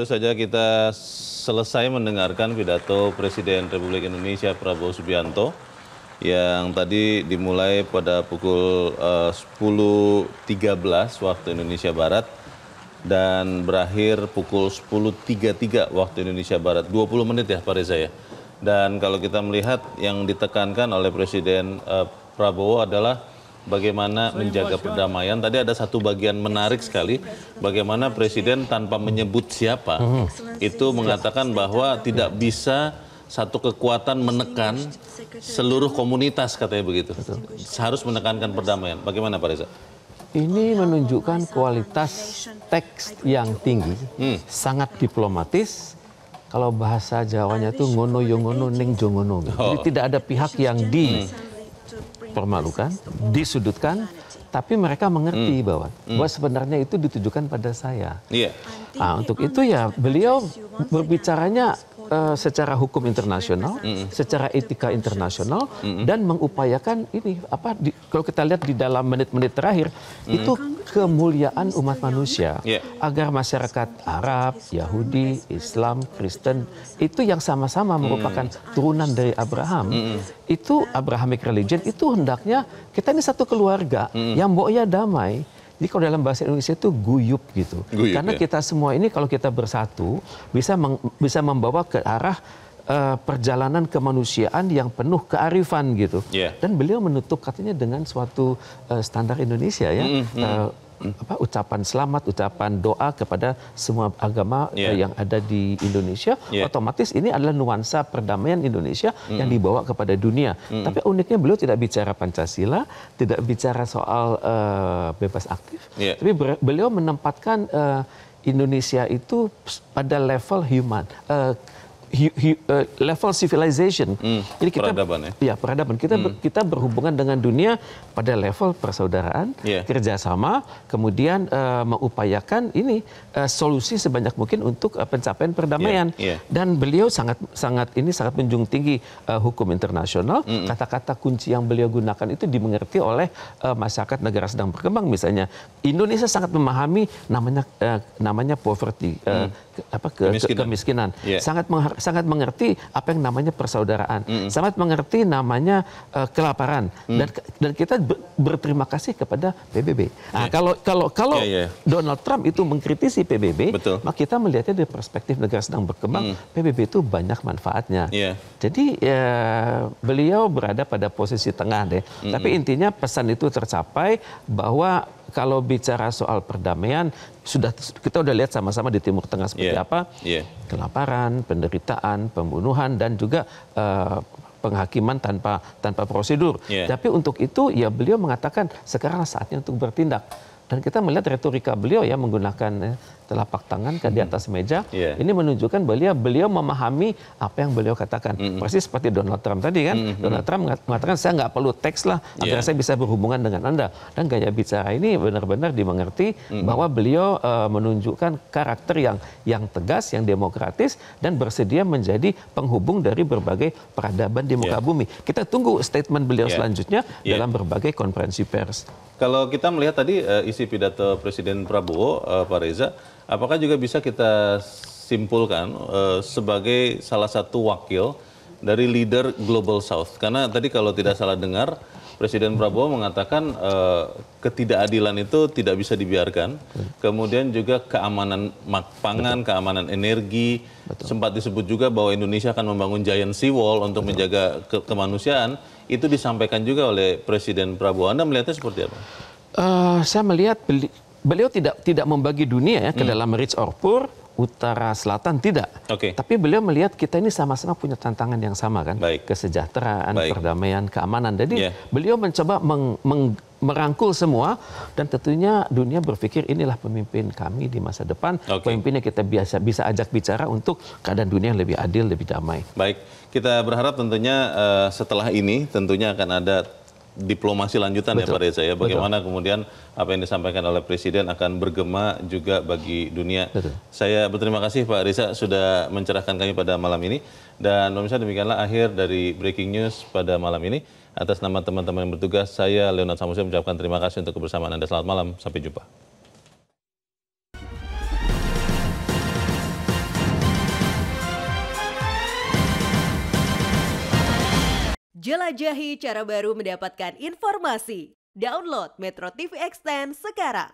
Baru saja kita selesai mendengarkan pidato Presiden Republik Indonesia Prabowo Subianto yang tadi dimulai pada pukul 10.13 waktu Indonesia Barat dan berakhir pukul 10.33 waktu Indonesia Barat. 20 menit ya Pak Reza ya. Dan kalau kita melihat yang ditekankan oleh Presiden Prabowo adalah bagaimana menjaga perdamaian. Tadi ada satu bagian menarik sekali, bagaimana Presiden tanpa menyebut siapa, itu mengatakan bahwa tidak bisa satu kekuatan menekan seluruh komunitas, katanya begitu. Harus menekankan perdamaian. Bagaimana Pak Reza? Ini menunjukkan kualitas teks yang tinggi, sangat diplomatis. Kalau bahasa Jawanya itu ngono yo ngono ning jo ngono. Jadi tidak ada pihak yang dipermalukan, disudutkan, tapi mereka mengerti bahwa sebenarnya itu ditujukan pada saya. Nah, untuk itu ya beliau berbicaranya secara hukum internasional, secara etika internasional, dan mengupayakan ini kalau kita lihat di dalam menit-menit terakhir itu kemuliaan umat manusia, agar masyarakat Arab, Yahudi, Islam, Kristen itu yang sama-sama merupakan turunan dari Abraham, itu Abrahamic religion itu hendaknya kita ini satu keluarga yang mboknya damai. Jadi kalau dalam bahasa Indonesia itu guyup gitu. Karena kita semua ini kalau kita bersatu bisa membawa ke arah perjalanan kemanusiaan yang penuh kearifan gitu. Dan beliau menutup katanya dengan suatu standar Indonesia ya. Ucapan selamat, ucapan doa kepada semua agama yang ada di Indonesia. Otomatis ini adalah nuansa perdamaian Indonesia yang dibawa kepada dunia. Tapi uniknya beliau tidak bicara Pancasila, tidak bicara soal bebas aktif, tapi beliau menempatkan Indonesia itu pada level human, level civilization. Jadi kita peradaban. Kita berhubungan dengan dunia pada level persaudaraan, kerjasama, kemudian mengupayakan ini solusi sebanyak mungkin untuk pencapaian perdamaian. Dan beliau sangat menjunjung tinggi hukum internasional. Kata-kata kunci yang beliau gunakan itu dimengerti oleh masyarakat negara sedang berkembang. Misalnya Indonesia sangat memahami namanya poverty, kemiskinan. Sangat mengerti apa yang namanya persaudaraan, sangat mengerti namanya kelaparan, dan kita berterima kasih kepada PBB. Nah, kalau Donald Trump itu mengkritisi PBB, maka kita melihatnya dari perspektif negara sedang berkembang, PBB itu banyak manfaatnya. Jadi beliau berada pada posisi tengah deh. Tapi intinya pesan itu tercapai bahwa kalau bicara soal perdamaian, kita udah lihat sama-sama di Timur Tengah seperti apa, kelaparan, penderitaan, pembunuhan, dan juga penghakiman tanpa prosedur. Tapi untuk itu ya beliau mengatakan sekarang saatnya untuk bertindak. Dan kita melihat retorika beliau ya menggunakan telapak tangan di atas meja. Ini menunjukkan beliau memahami apa yang beliau katakan. Persis seperti Donald Trump tadi kan. Donald Trump mengatakan saya nggak perlu teks lah agar saya bisa berhubungan dengan Anda. Dan gaya bicara ini benar-benar dimengerti bahwa beliau menunjukkan karakter yang tegas, yang demokratis, dan bersedia menjadi penghubung dari berbagai peradaban di muka bumi. Kita tunggu statement beliau selanjutnya dalam berbagai konferensi pers. Kalau kita melihat tadi isi pidato Presiden Prabowo, Pak Reza, apakah juga bisa kita simpulkan sebagai salah satu wakil dari leader Global South? Karena tadi kalau tidak salah dengar, Presiden Prabowo mengatakan ketidakadilan itu tidak bisa dibiarkan. Kemudian juga keamanan pangan, keamanan energi. Sempat disebut juga bahwa Indonesia akan membangun giant sea wall untuk menjaga kemanusiaan. Itu disampaikan juga oleh Presiden Prabowo. Anda melihatnya seperti apa? Saya melihat beliau tidak membagi dunia ke dalam rich or poor, utara selatan, tidak. Tapi beliau melihat kita ini sama-sama punya tantangan yang sama kan, kesejahteraan, perdamaian, keamanan. Jadi beliau mencoba merangkul semua, dan tentunya dunia berpikir inilah pemimpin kami di masa depan, pemimpin yang kita bisa ajak bicara untuk keadaan dunia yang lebih adil, lebih damai. Baik, kita berharap tentunya setelah ini tentunya akan ada diplomasi lanjutan ya Pak Reza ya. Bagaimana kemudian apa yang disampaikan oleh Presiden akan bergema juga bagi dunia. Saya berterima kasih Pak Reza sudah mencerahkan kami pada malam ini. Dan pemirsa, demikianlah akhir dari Breaking News pada malam ini. Atas nama teman-teman yang bertugas, saya Leonard Samusia mengucapkan terima kasih untuk kebersamaan Anda. Selamat malam, sampai jumpa. Jelajahi cara baru mendapatkan informasi. Download Metro TV Extend sekarang.